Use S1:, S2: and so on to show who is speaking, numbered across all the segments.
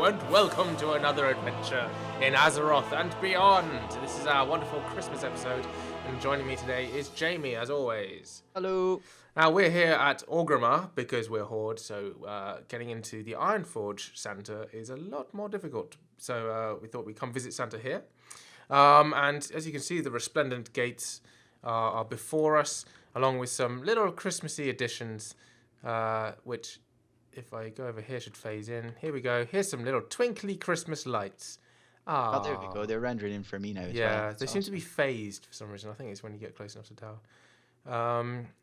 S1: and welcome to another adventure in Azeroth and beyond. This is our wonderful Christmas episode, and joining me today is Jamie, as always.
S2: Hello.
S1: Now, we're here at Orgrimmar because we're Horde, so getting into the Ironforge Santa is a lot more difficult. So we thought we'd come visit Santa here. And as you can see, the resplendent gates are before us, along with some little Christmassy additions, which... if I go over here, should phase in. Here we go. Here's some little twinkly Christmas lights.
S2: Oh, there we go. They're rendering in for me now as well.
S1: Yeah, they seem to be phased for some reason. I think it's when you get close enough to the tower.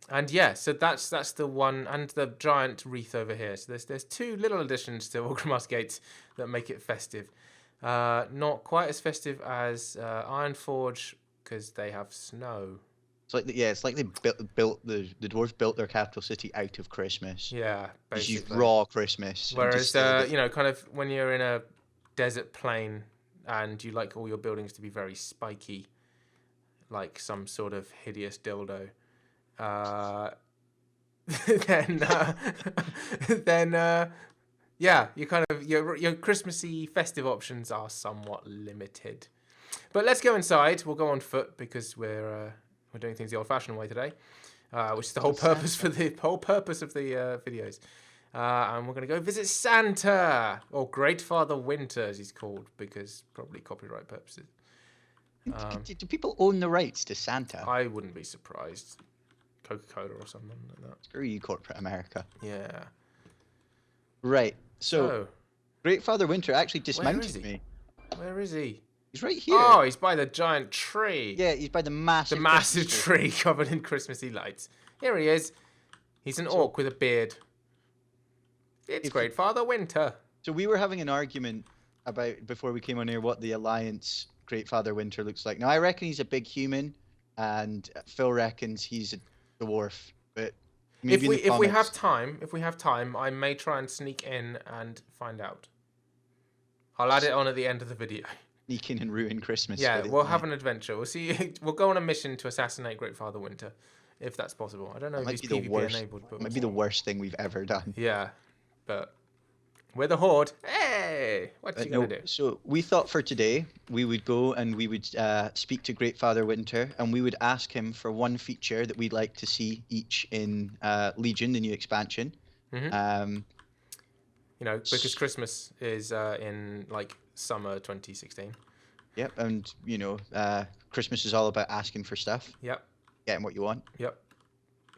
S1: And yeah, so that's the one, and the giant wreath over here. So there's two little additions to Orgrimmar's gates that make it festive. Not quite as festive as Ironforge because they have snow.
S2: It's like they built the dwarves built their capital city out of Christmas.
S1: Yeah, basically.
S2: Just raw Christmas.
S1: Whereas, kind of when you're in a desert plain and you like all your buildings to be very spiky, like some sort of hideous dildo, then yeah, you kind of your Christmassy festive options are somewhat limited. But let's go inside. We'll go on foot because we're doing things the old-fashioned way today, which is the whole purpose of the videos. And we're going to go visit Santa, or Great Father Winter, as he's called, because probably copyright purposes.
S2: Do people own the rights to Santa?
S1: I wouldn't be surprised. Coca-Cola or something like that.
S2: Screw you, corporate America.
S1: Yeah.
S2: Right. So Great Father Winter actually dismounted me.
S1: Where is he?
S2: He's right here.
S1: Oh, he's by the giant tree.
S2: Yeah, he's by the massive
S1: tree covered in Christmassy lights. Here he is. He's an orc with a beard. It's Great Father Winter.
S2: So we were having an argument about, before we came on here, what the Alliance Great Father Winter looks like. Now, I reckon he's a big human, and Phil reckons he's a dwarf. But maybe
S1: if we have time, I may try and sneak in and find out. I'll add it on at the end of the video.
S2: Sneak in and ruin Christmas.
S1: Yeah, we'll have an adventure. We'll see. We'll go on a mission to assassinate Great Father Winter, if that's possible. I don't know if he's PvP enabled, but
S2: it might be the worst thing we've ever done.
S1: Yeah, but we're the Horde. Hey, what's he gonna do?
S2: So we thought for today we would go and we would speak to Great Father Winter, and we would ask him for one feature that we'd like to see each in Legion, the new expansion.
S1: Mm-hmm. Because Christmas is in like summer 2016.
S2: Yep, and Christmas is all about asking for stuff.
S1: Yep.
S2: Getting what you want.
S1: Yep.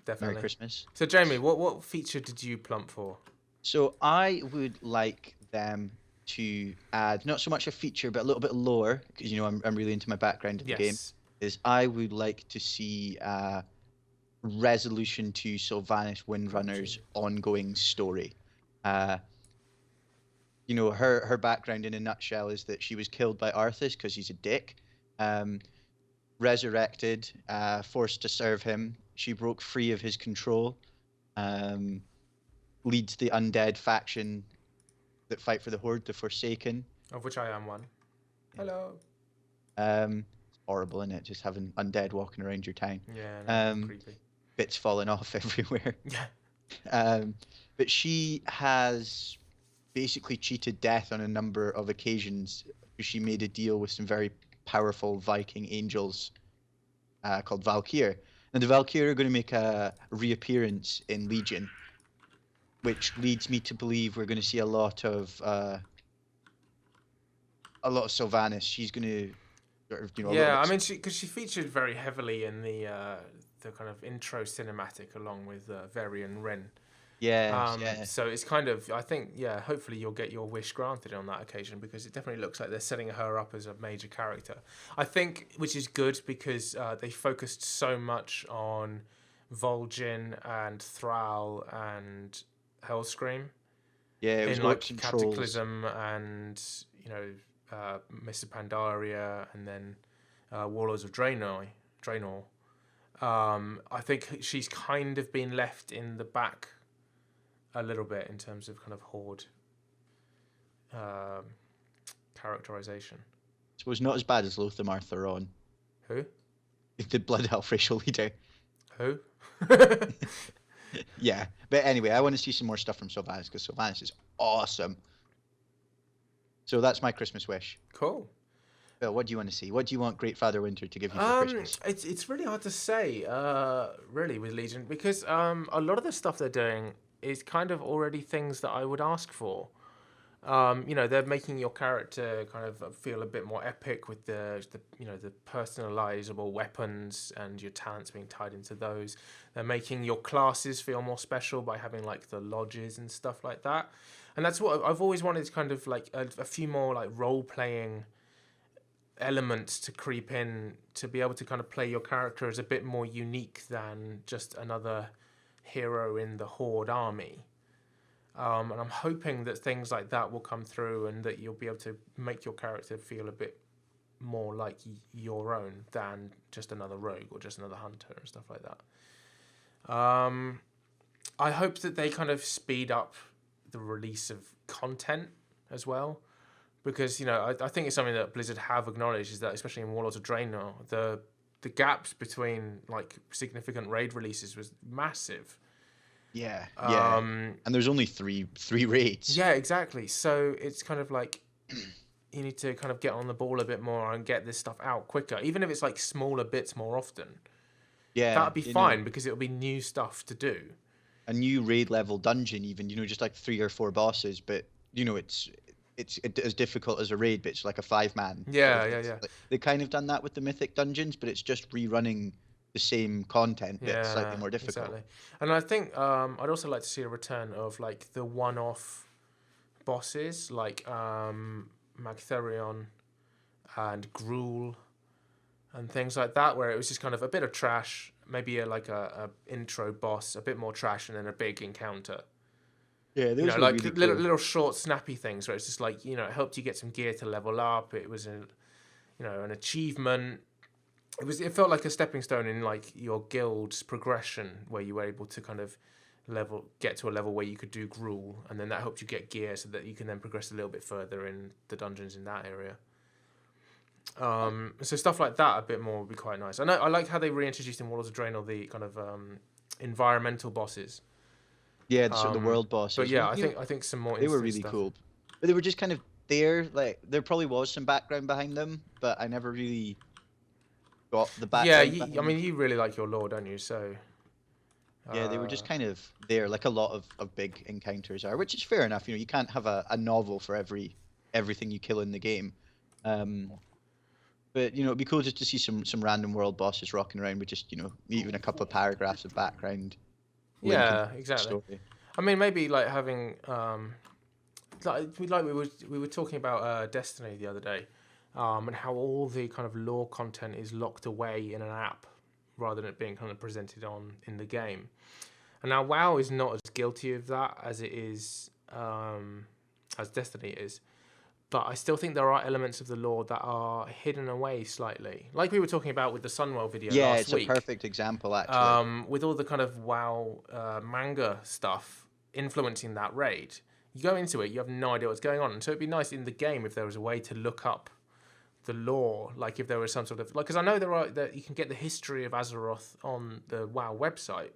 S1: Definitely.
S2: Merry Christmas.
S1: So Jamie, what feature did you plump for?
S2: So I would like them to add not so much a feature, but a little bit of lore, because I'm really into my background in the game. Is I would like to see resolution to Sylvanas Windrunner's ongoing story. Her background in a nutshell is that she was killed by Arthas because he's a dick, resurrected, forced to serve him. She broke free of his control, leads the undead faction that fight for the Horde, the Forsaken.
S1: Of which I am one. Hello.
S2: It's horrible, isn't it? Just having undead walking around your town.
S1: Yeah, creepy.
S2: Bits falling off everywhere.
S1: Yeah.
S2: But she has basically cheated death on a number of occasions because she made a deal with some very powerful Viking angels called Valkyr. And the Valkyr are going to make a reappearance in Legion, which leads me to believe we're going to see a lot of Sylvanas. She's going to
S1: because she featured very heavily in the kind of intro cinematic along with Varian Wren.
S2: Yeah.
S1: So it's kind of, I think, hopefully you'll get your wish granted on that occasion, because it definitely looks like they're setting her up as a major character. I think, which is good, because they focused so much on Vol'jin and Thrall and Hellscream.
S2: Yeah, it was
S1: in like
S2: controls.
S1: Cataclysm and Mr. Pandaria, and then Warlords of Draenor. I think she's kind of been left in the back a little bit in terms of kind of Horde characterization.
S2: I suppose not as bad as Lothamar Theron.
S1: Who?
S2: The Blood Elf racial leader.
S1: Who?
S2: Yeah, but anyway, I want to see some more stuff from Sylvanas, because Sylvanas is awesome. So that's my Christmas wish.
S1: Cool.
S2: Bill, what do you want to see? What do you want Great Father Winter to give you for Christmas?
S1: It's really hard to say, really, with Legion because a lot of the stuff they're doing is kind of already things that I would ask for. They're making your character kind of feel a bit more epic with the personalizable weapons and your talents being tied into those. They're making your classes feel more special by having like the lodges and stuff like that. And that's what I've always wanted, kind of like a few more like role playing elements to creep in to be able to kind of play your character as a bit more unique than just another hero in the Horde army. And I'm hoping that things like that will come through and that you'll be able to make your character feel a bit more like your own than just another rogue or just another hunter and stuff like that. I hope that they kind of speed up the release of content as well, because I think it's something that Blizzard have acknowledged, is that especially in Warlords of Draenor, the gaps between like significant raid releases was massive.
S2: Yeah, yeah. And there's only three raids.
S1: Yeah, exactly. So it's kind of like you need to kind of get on the ball a bit more and get this stuff out quicker, even if it's like smaller bits more often.
S2: Yeah,
S1: that'd be fine because it'll be new stuff to do.
S2: A new raid level dungeon, even just like 3 or 4 bosses, but it's as difficult as a raid, but it's like a 5-man.
S1: Yeah.
S2: Like, they kind of done that with the mythic dungeons, but it's just rerunning the same content, but slightly more difficult.
S1: Exactly. And I think I'd also like to see a return of like the one-off bosses, like Magtherion and Gruul and things like that, where it was just kind of a bit of trash, maybe a intro boss, a bit more trash, and then a big encounter.
S2: Yeah, those were
S1: like
S2: really
S1: little,
S2: cool.
S1: little short, snappy things where it's just like it helped you get some gear to level up. It was an achievement. It felt like a stepping stone in like your guild's progression, where you were able to kind of get to a level where you could do Gruul, and then that helped you get gear so that you can then progress a little bit further in the dungeons in that area. So stuff like that a bit more would be quite nice. I like how they reintroduced in Warlords of Draenor the kind of environmental bosses.
S2: Yeah, the world bosses.
S1: But yeah, I think some more.
S2: They were really
S1: stuff.
S2: cool, but they were just kind of there. Like there probably was some background behind them, but I never really got the background.
S1: Yeah, I mean, you really like your lore, don't you? So.
S2: Yeah, they were just kind of there, like a lot of big encounters are, which is fair enough. You can't have a novel for everything you kill in the game. But it'd be cool just to see some random world bosses rocking around with just even a couple of paragraphs of background.
S1: Yeah, exactly.
S2: Story.
S1: I mean, maybe like having we were talking about Destiny the other day, and how all the kind of lore content is locked away in an app rather than it being kind of presented in the game. And now WoW is not as guilty of that as it is as Destiny is. But I still think there are elements of the lore that are hidden away slightly. Like we were talking about with the Sunwell video last week.
S2: Yeah, it's a perfect example, actually.
S1: With all the kind of WoW manga stuff influencing that raid, you go into it, you have no idea what's going on. And so it'd be nice in the game if there was a way to look up the lore, like if there was some sort of... Because I know that you can get the history of Azeroth on the WoW website.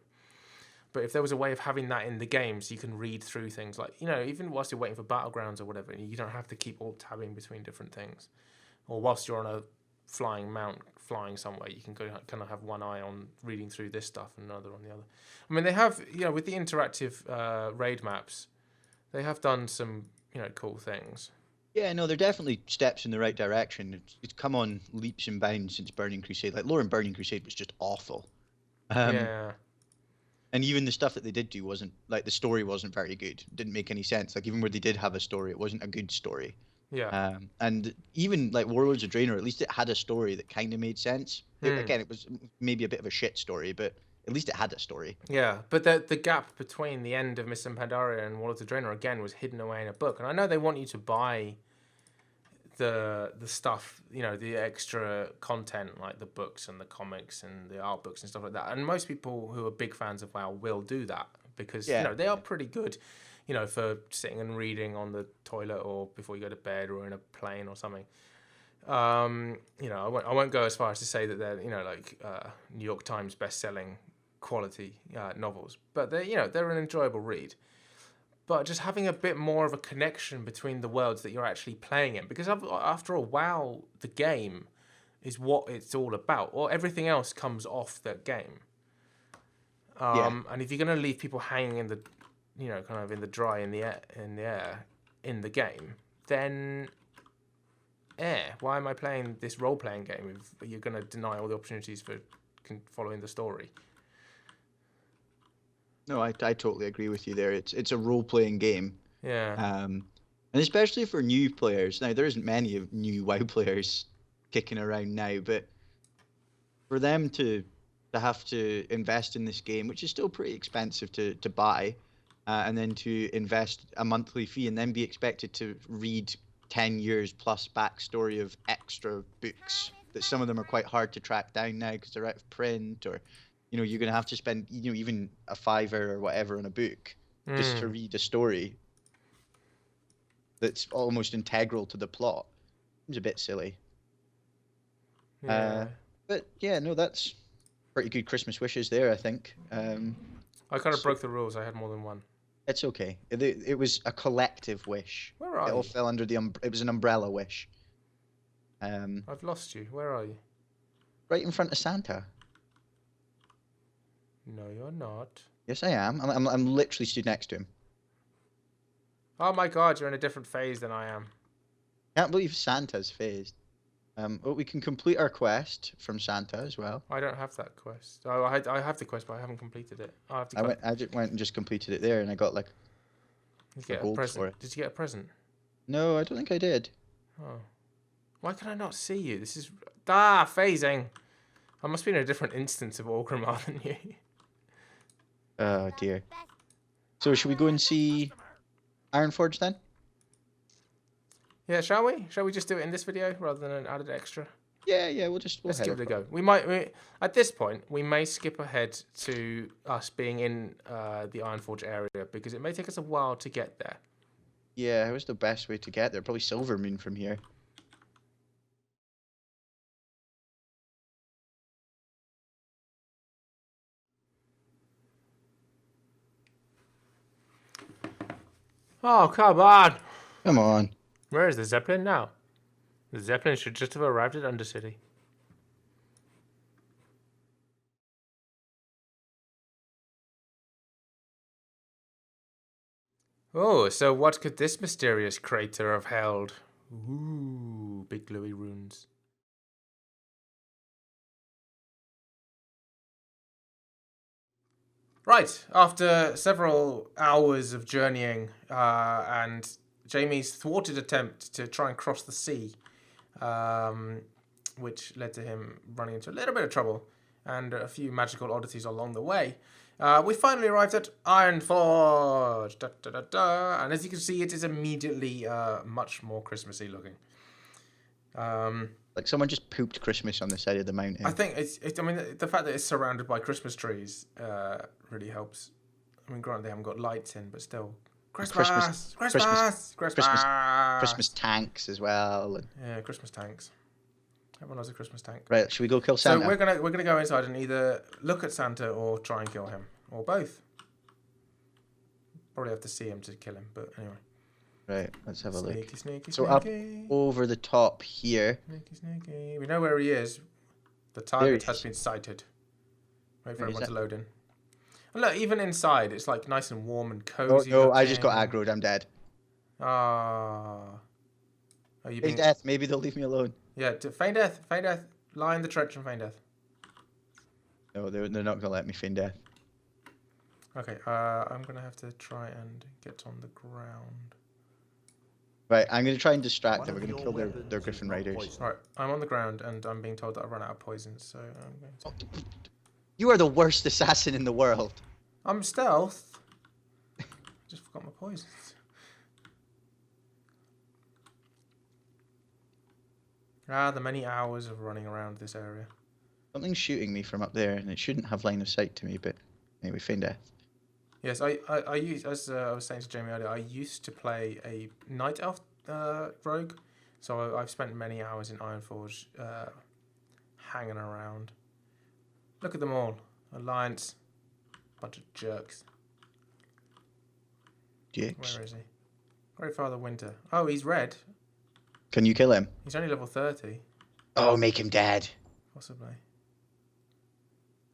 S1: But if there was a way of having that in the game so you can read through things, like, even whilst you're waiting for Battlegrounds or whatever, you don't have to keep all tabbing between different things. Or whilst you're on a flying mount, flying somewhere, you can kind of have one eye on reading through this stuff and another on the other. I mean, they have, with the interactive raid maps, they have done some, cool things.
S2: Yeah, no, they're definitely steps in the right direction. It's come on leaps and bounds since Burning Crusade. Like, lore in Burning Crusade was just awful.
S1: Yeah.
S2: And even the stuff that they did do wasn't, like, the story wasn't very good. It didn't make any sense. Like, even where they did have a story, it wasn't a good story.
S1: Yeah.
S2: And even, like, Warlords of Draenor, at least it had a story that kind of made sense. Again, it was maybe a bit of a shit story, but at least it had a story.
S1: Yeah, but the gap between the end of Mists and Pandaria and Warlords of Draenor, again, was hidden away in a book. And I know they want you to buy the stuff, the extra content, like the books and the comics and the art books and stuff like that. And most people who are big fans of WoW will do that because they are pretty good, for sitting and reading on the toilet or before you go to bed or in a plane or something. I won't go as far as to say that they're New York Times best-selling quality novels, but they're an enjoyable read. but just having a bit more of a connection between the worlds that you're actually playing in. Because after a while, the game is what it's all about. Or everything else comes off the game. And if you're going to leave people hanging in the, kind of in the dry, in the air, in the game, then, why am I playing this role-playing game if you're going to deny all the opportunities for following the story?
S2: No, I totally agree with you there. It's a role-playing game.
S1: Yeah.
S2: And especially for new players. Now, there isn't many new WoW players kicking around now, but for them to have to invest in this game, which is still pretty expensive to buy, and then to invest a monthly fee and then be expected to read 10 years plus backstory of extra books that some of them are quite hard to track down now because they're out of print, or you're going to have to spend even a $5 or whatever on a book just to read a story that's almost integral to the plot. Seems a bit silly.
S1: Yeah.
S2: But yeah, no, that's pretty good Christmas wishes there, I think.
S1: I kind of broke the rules. I had more than one.
S2: It's okay. It was a collective wish.
S1: Where are
S2: It all
S1: you?
S2: fell under it was an umbrella wish.
S1: I've lost you. Where are you?
S2: Right in front of Santa.
S1: No, you're not.
S2: Yes, I am. I'm literally stood next to him.
S1: Oh my God, you're in a different phase than I am.
S2: Can't believe Santa's phased. But we can complete our quest from Santa as well.
S1: I don't have that quest. Oh, I have the quest, but I haven't completed it. I have to.
S2: I just went and just completed it there, and I got like
S1: Did you get a
S2: gold
S1: present?
S2: for it.
S1: Did you get a present?
S2: No, I don't think I did.
S1: Oh, why can I not see you? This is phasing. I must be in a different instance of Orgrimmar than you.
S2: Oh dear. So should we go and see Ironforge then?
S1: Yeah, shall we? Shall we just do it in this video rather than an added extra?
S2: Yeah, we'll
S1: Let's
S2: head
S1: give it a
S2: across.
S1: go. At this point, we may skip ahead to us being in the Ironforge area because it may take us a while to get there.
S2: Yeah, it was the best way to get there. Probably Silvermoon from here.
S1: Oh, come on!
S2: Come on.
S1: Where is the Zeppelin now? The Zeppelin should just have arrived at Undercity. Oh, so what could this mysterious crater have held? Ooh, big glowy runes. Right, after several hours of journeying and Jamie's thwarted attempt to try and cross the sea, which led to him running into a little bit of trouble and a few magical oddities along the way, we finally arrived at Ironforge. Da, da, da, da. And as you can see, it is immediately much more Christmassy looking.
S2: Like someone just pooped Christmas on the side of the mountain.
S1: I think I mean, the fact that it's surrounded by Christmas trees really helps. I mean, granted, they haven't got lights in, but still. Christmas!
S2: Christmas tanks as well.
S1: Yeah, Christmas tanks. Everyone has a Christmas tank.
S2: Right, should we go kill Santa?
S1: So we're gonna go inside and either look at Santa or try and kill him, or both. Probably have to see him to kill him, but anyway.
S2: Right, let's have a look.
S1: Sneaky,
S2: so up over the top here.
S1: Sneaky. We know where he is. The target has been sighted. Wait for everyone to load in. And look, even inside, it's like nice and warm and cozy.
S2: Oh no, I just got aggroed. I'm dead.
S1: Ah. Oh, you
S2: Feign death. Maybe they'll leave me alone.
S1: Yeah, feign death. Feign death. Lie in the trench and feign death.
S2: No, they're not gonna let me feign death.
S1: Okay, I'm gonna have to try and get on the ground.
S2: Right, I'm gonna try and distract them. We're gonna kill their Griffin Riders.
S1: Alright, I'm on the ground and I'm being told that I've run out of poison, so I'm going to...
S2: You are the worst assassin in the world.
S1: I'm stealth. Just forgot my poisons. The many hours of running around this area.
S2: Something's shooting me from up there, and it shouldn't have line of sight to me, but anyway, feign death.
S1: Yes, I use, as I was saying to Jamie earlier, I used to play a Night Elf rogue, so I've spent many hours in Ironforge hanging around. Look at them all. Alliance. Bunch of jerks.
S2: Jakes.
S1: Where is he? Great Father Winter. Oh, he's red.
S2: Can you kill him?
S1: He's only level 30.
S2: Oh, make him dead.
S1: Possibly.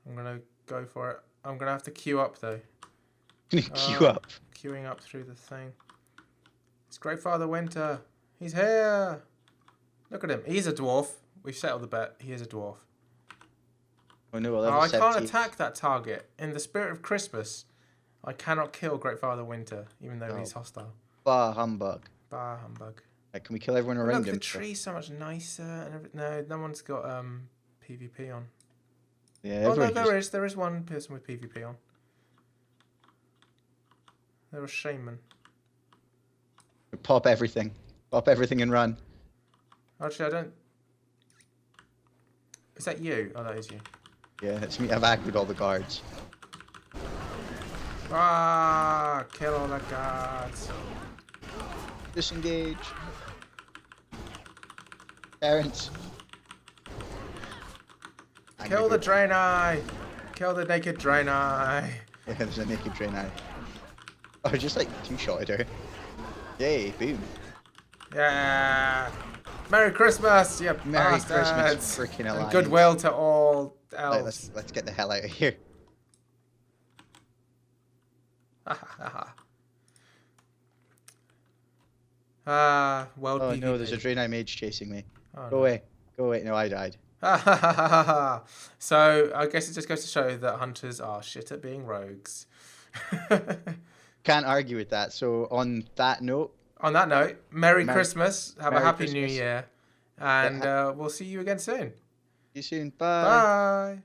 S1: I'm going to go for it. I'm going to have to queue up, though.
S2: Queue up.
S1: Queuing up through the thing. It's Great Father Winter. He's here. Look at him. He's a dwarf. We've settled the bet. He is a dwarf.
S2: Oh no,
S1: Oh, I can't attack that target. In the spirit of Christmas, I cannot kill Great Father Winter, even though he's hostile.
S2: Bah humbug.
S1: Bah humbug.
S2: Right, can we kill everyone
S1: Oh,
S2: around
S1: look,
S2: him?
S1: the tree's so much nicer. And no one's got PvP on.
S2: Yeah,
S1: Oh no,
S2: everyone
S1: there is one person with PvP on. They're a shaman.
S2: Pop everything. Pop everything and run.
S1: Actually, I don't. Is that you? Oh, that is you.
S2: Yeah, it's me. I've aggroed all the guards.
S1: Ah! Kill all the guards.
S2: Disengage. Parents.
S1: Kill the Draenei! Kill the naked Draenei!
S2: Yeah, there's a naked Draenei. Oh, I just like two-shotted her. Yay, boom.
S1: Yeah! Merry Christmas, you
S2: Merry
S1: bastards!
S2: Christmas, freaking
S1: And
S2: alliance.
S1: goodwill to all
S2: Right,
S1: elves.
S2: let's get the hell out of here.
S1: World
S2: Oh
S1: PvP.
S2: no, there's a Draenei mage chasing me.
S1: Oh,
S2: Go
S1: no.
S2: away. Go away. No, I died.
S1: So, I guess it just goes to show that hunters are shit at being rogues.
S2: Can't argue with that. So on that note,
S1: On that note, Merry Christmas. Have a
S2: Merry
S1: happy New
S2: Christmas.
S1: Year. And we'll see you again soon.
S2: see you soon. Bye.
S1: Bye.